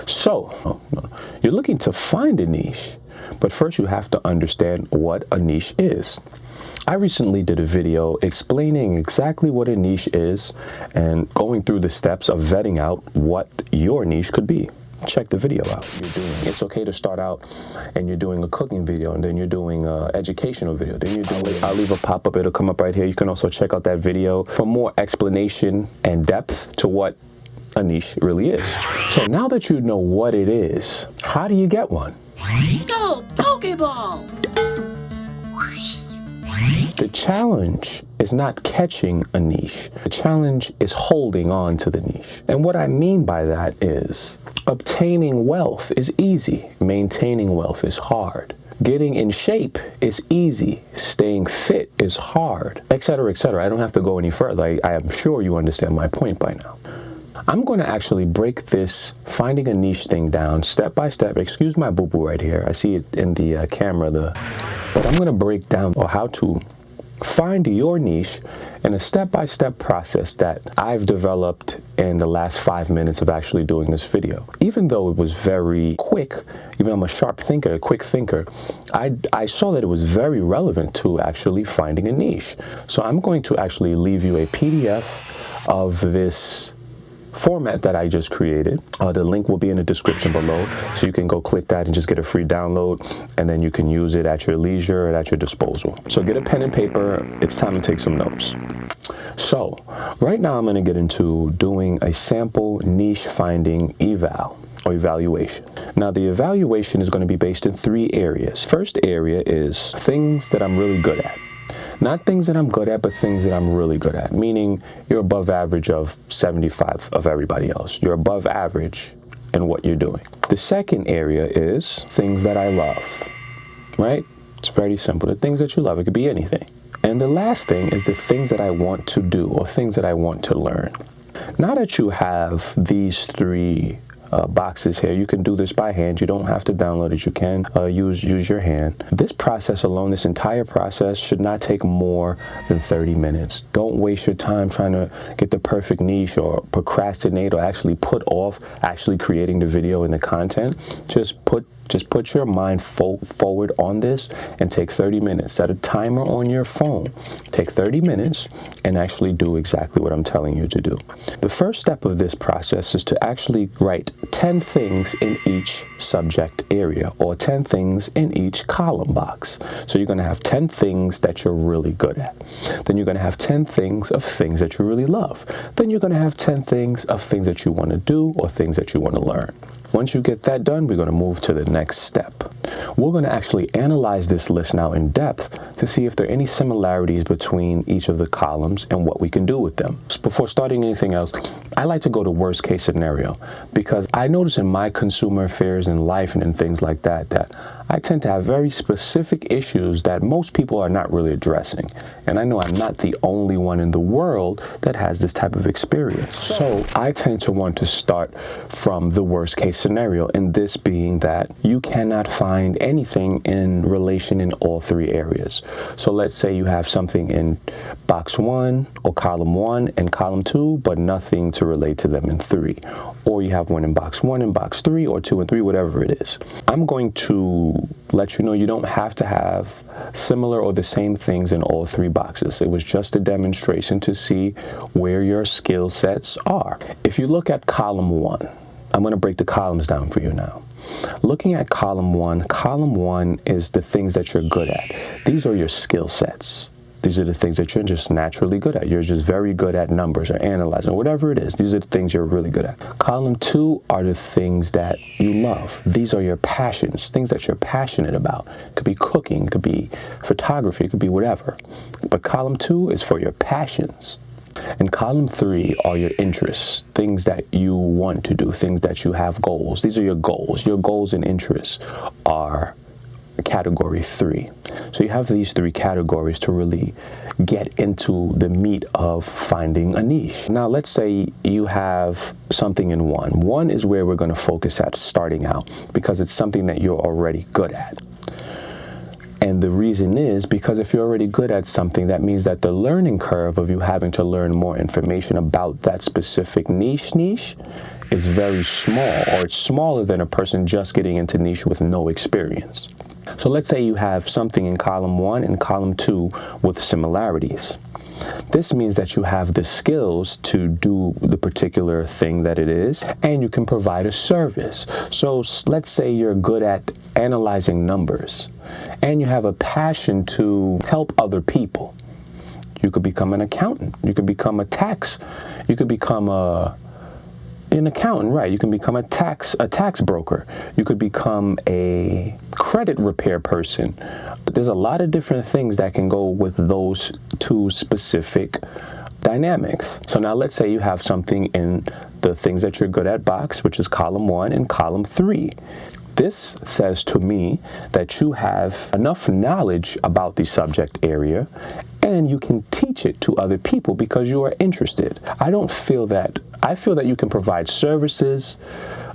So, you're looking to find a niche, but first you have to understand what a niche is. I recently did a video explaining exactly what a niche is and going through the steps of vetting out what your niche could be. Check the video out. It's okay to start out and you're doing a cooking video, and then you're doing an educational video. Then you're doing, I'll leave a pop-up, it'll come up right here. You can also check out that video for more explanation and depth to what a niche really is. So now that you know what it is, how do you get one? Go Pokeball! The challenge is not catching a niche. The challenge is holding on to the niche. And what I mean by that is obtaining wealth is easy. Maintaining wealth is hard. Getting in shape is easy. Staying fit is hard, etc., etc. I don't have to go any further. I am sure you understand my point by now. I'm going to actually break this finding a niche thing down step by step. Excuse my boo-boo right here. I see it in the camera. But I'm going to break down how to find your niche in a step-by-step process that I've developed in the last 5 minutes of actually doing this video. Even though it was very quick, even though I'm a sharp thinker, a quick thinker, I saw that it was very relevant to actually finding a niche. So I'm going to actually leave you a PDF of this format that I just created. The link will be in the description below, so you can go click that and just get a free download, and then you can use it at your leisure and at your disposal. So get a pen and paper. It's time to take some notes. So right now I'm going to get into doing a sample niche finding eval or evaluation. Now the evaluation is going to be based in 3 areas. First area is things that I'm really good at. Not things that I'm good at, but things that I'm really good at, meaning you're above average of 75 of everybody else. You're above average in what you're doing. The second area is things that I love, right? It's very simple. The things that you love, it could be anything. And the last thing is the things that I want to do or things that I want to learn. Now that you have these 3 boxes here, you can do this by hand. You don't have to download it. You can use your hand. This process alone, this entire process, should not take more than 30 minutes. Don't waste your time trying to get the perfect niche or procrastinate or actually put off actually creating the video and the content. Just put your mind forward on this and take 30 minutes. Set a timer on your phone. Take 30 minutes and actually do exactly what I'm telling you to do. The first step of this process is to actually write 10 things in each subject area or 10 things in each column box. So you're going to have 10 things that you're really good at. Then you're going to have 10 things of things that you really love. Then you're going to have 10 things of things that you want to do or things that you want to learn. Once you get that done, we're going to move to the next step. We're going to actually analyze this list now in depth to see if there are any similarities between each of the columns and what we can do with them. Before starting anything else, I like to go to worst case scenario, because I notice in my consumer affairs in life and in things like that I tend to have very specific issues that most people are not really addressing. And I know I'm not the only one in the world that has this type of experience. So I tend to want to start from the worst case scenario, and this being that you cannot find anything in relation in all 3 areas. So let's say you have something in box 1 or column 1 and column 2, but nothing to relate to them in 3. Or you have one in box 1 and box 3, or 2 and 3, whatever it is. I'm going to let you know you don't have to have similar or the same things in all 3 boxes. It was just a demonstration to see where your skill sets are. If you look at column 1, I'm going to break the columns down for you now. Looking at column 1 is the things that you're good at. These are your skill sets. These are the things that you're just naturally good at. You're just very good at numbers or analyzing, or whatever it is. These are the things you're really good at. Column 2 are the things that you love. These are your passions, things that you're passionate about. It could be cooking, it could be photography, it could be whatever. But column 2 is for your passions. And column 3 are your interests, things that you want to do, things that you have goals. These are your goals. Your goals and interests are category 3. So you have these 3 categories to really get into the meat of finding a niche. Now let's say you have something in 1. 1 is where we're going to focus at starting out, because it's something that you're already good at. And the reason is because if you're already good at something, that means that the learning curve of you having to learn more information about that specific niche is very small, or it's smaller than a person just getting into niche with no experience. So let's say you have something in column 1 and column 2 with similarities. This means that you have the skills to do the particular thing that it is, and you can provide a service. So let's say you're good at analyzing numbers, and you have a passion to help other people. You could become an accountant. You could become you could become an accountant, right? You can become a tax broker. You could become a credit repair person. There's a lot of different things that can go with those two specific dynamics. So now let's say you have something in the things that you're good at box, which is column 1 and column 3. This says to me that you have enough knowledge about the subject area and you can teach it to other people because you are interested. I feel that you can provide services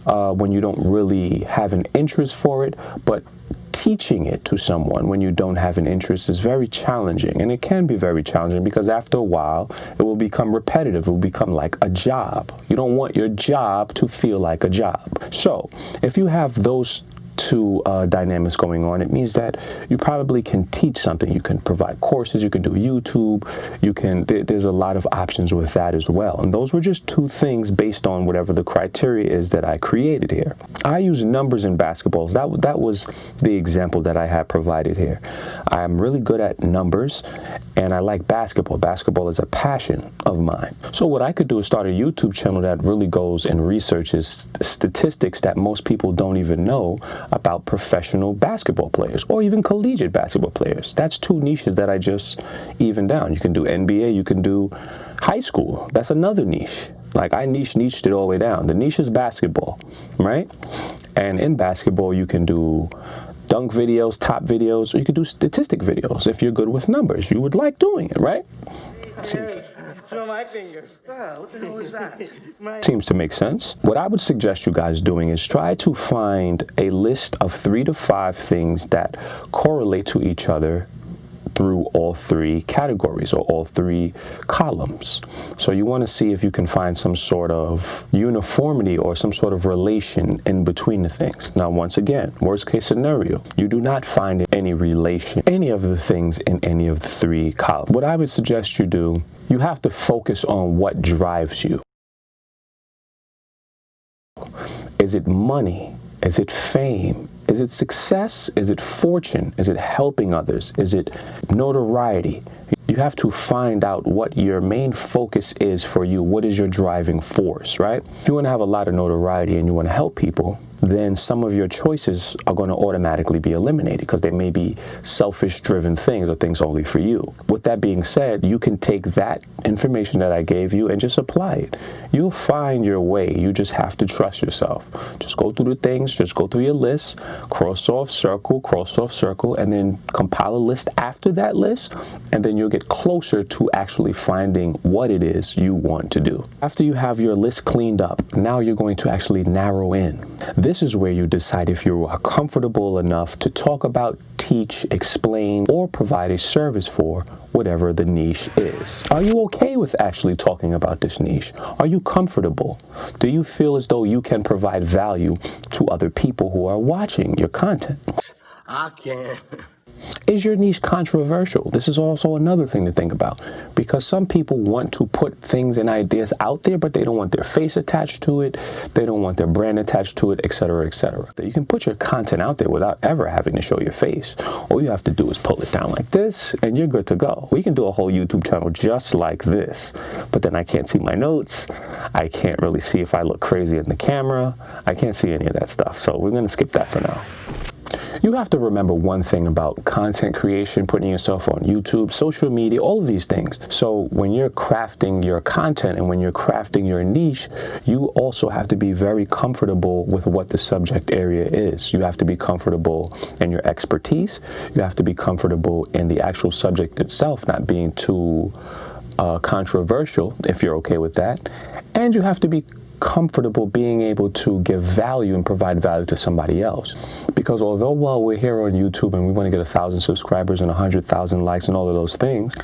when you don't really have an interest for it, but teaching it to someone when you don't have an interest is very challenging, and it can be very challenging because after a while it will become repetitive. It will become like a job. You don't want your job to feel like a job. So if you have those two dynamics going on, it means that you probably can teach something. You can provide courses, you can do YouTube, there's a lot of options with that as well. And those were just two things based on whatever the criteria is that I created here. I use numbers in basketballs. That was the example that I had provided here. I'm really good at numbers and I like basketball. Basketball is a passion of mine. So what I could do is start a YouTube channel that really goes and researches statistics that most people don't even know about professional basketball players or even collegiate basketball players. That's two niches that I just evened down. You can do NBA, you can do high school. That's another niche. Like I niched it all the way down. The niche is basketball, right? And in basketball, you can do dunk videos, top videos, or you could do statistic videos if you're good with numbers. You would like doing it, right? It's on my finger. Oh, what the hell is that? Seems to make sense. What I would suggest you guys doing is try to find a list of 3 to 5 things that correlate to each other through all 3 categories or all 3 columns. So you want to see if you can find some sort of uniformity or some sort of relation in between the things. Now, once again, worst case scenario, you do not find any relation, any of the things in any of the 3 columns. What I would suggest you do, you have to focus on what drives you. Is it money? Is it fame? Is it success? Is it fortune? Is it helping others? Is it notoriety? You have to find out what your main focus is for you. What is your driving force, right? If you want to have a lot of notoriety and you want to help people, then some of your choices are going to automatically be eliminated because they may be selfish-driven things or things only for you. With that being said, you can take that information that I gave you and just apply it. You'll find your way. You just have to trust yourself. Just go through the things, just go through your list, cross off circle, and then compile a list after that list, and then you'll get closer to actually finding what it is you want to do. After you have your list cleaned up, now you're going to actually narrow in. This is where you decide if you are comfortable enough to talk about, teach, explain, or provide a service for whatever the niche is. Are you okay with actually talking about this niche? Are you comfortable? Do you feel as though you can provide value to other people who are watching your content? I can't. Is your niche controversial? This is also another thing to think about, because some people want to put things and ideas out there, but they don't want their face attached to it. They don't want their brand attached to it, etc., etc. You can put your content out there without ever having to show your face. All you have to do is pull it down like this and you're good to go. We can do a whole YouTube channel just like this, but then I can't see my notes. I can't really see if I look crazy in the camera. I can't see any of that stuff. So we're going to skip that for now. You have to remember one thing about content creation, putting yourself on YouTube, social media, all of these things. So when you're crafting your content and when you're crafting your niche, you also have to be very comfortable with what the subject area is. You have to be comfortable in your expertise. You have to be comfortable in the actual subject itself, not being too controversial, if you're okay with that. And you have to be comfortable being able to give value and provide value to somebody else. Because although while we're here on YouTube and we want to get 1,000 subscribers and 100,000 likes and all of those things,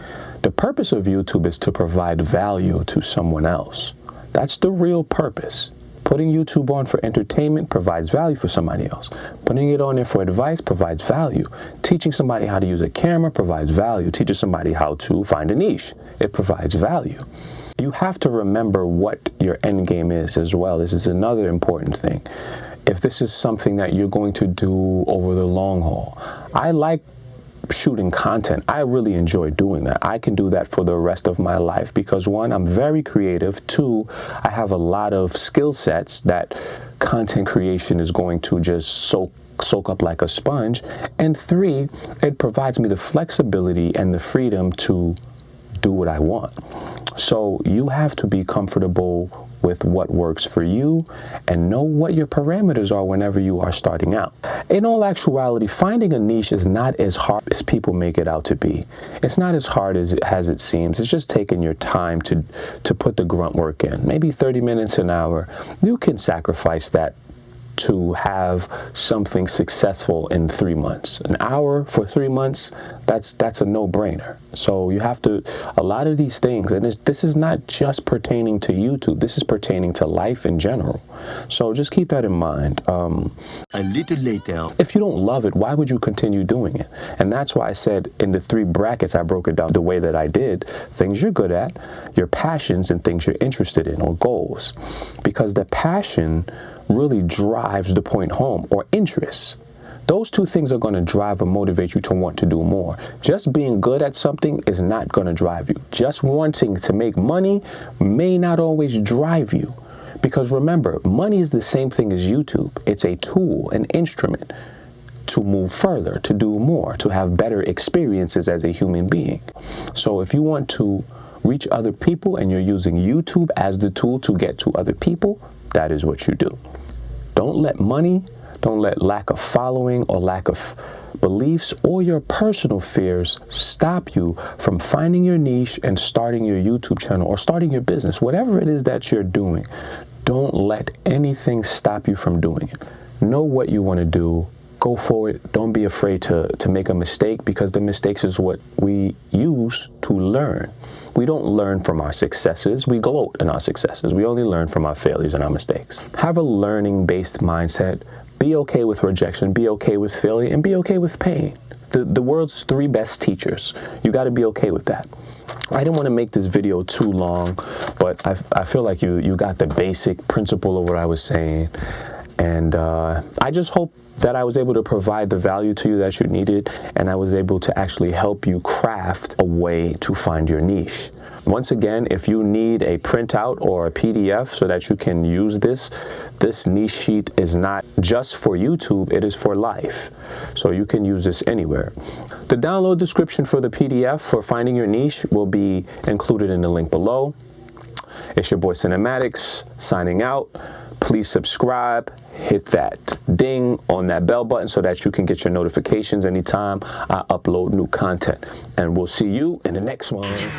the purpose of YouTube is to provide value to someone else. That's the real purpose. Putting YouTube on for entertainment provides value for somebody else. Putting it on there for advice provides value. Teaching somebody how to use a camera provides value. Teaching somebody how to find a niche, it provides value. You have to remember what your end game is as well. This is another important thing. If this is something that you're going to do over the long haul, I like shooting content. I really enjoy doing that. I can do that for the rest of my life because one, I'm very creative. Two, I have a lot of skill sets that content creation is going to just soak up like a sponge. And three, it provides me the flexibility and the freedom to do what I want. So you have to be comfortable with what works for you and know what your parameters are whenever you are starting out. In all actuality, finding a niche is not as hard as people make it out to be. It's not as hard as it seems. It's just taking your time to put the grunt work in. Maybe 30 minutes, an hour. You can sacrifice that to have something successful in 3 months. An hour for 3 months, that's a no-brainer. So you have to, a lot of these things, and this is not just pertaining to YouTube, this is pertaining to life in general. So just keep that in mind. A little later. If you don't love it, why would you continue doing it? And that's why I said in the 3 brackets, I broke it down the way that I did. Things you're good at, your passions, and things you're interested in, or goals. Because the passion really drives the point home, or interests. Those 2 things are going to drive or motivate you to want to do more. Just being good at something is not going to drive you. Just wanting to make money may not always drive you. Because remember, money is the same thing as YouTube. It's a tool, an instrument to move further, to do more, to have better experiences as a human being. So if you want to reach other people and you're using YouTube as the tool to get to other people, that is what you do. Don't let money, don't let lack of following or lack of beliefs or your personal fears stop you from finding your niche and starting your YouTube channel or starting your business, whatever it is that you're doing. Don't let anything stop you from doing it. Know what you want to do. Go for it. Don't be afraid to make a mistake, because the mistakes is what we use to learn. We don't learn from our successes. We gloat in our successes. We only learn from our failures and our mistakes. Have a learning-based mindset. Be okay with rejection. Be okay with failure. And be okay with pain. The world's 3 best teachers. You got to be okay with that. I didn't want to make this video too long, but I feel like you got the basic principle of what I was saying. And I just hope that I was able to provide the value to you that you needed, and I was able to actually help you craft a way to find your niche. Once again, if you need a printout or a PDF so that you can use this niche sheet is not just for YouTube, it is for life. So you can use this anywhere. The download description for the PDF for finding your niche will be included in the link below. It's your boy CinaMatics signing out. Please subscribe, hit that ding on that bell button so that you can get your notifications anytime I upload new content. And we'll see you in the next one.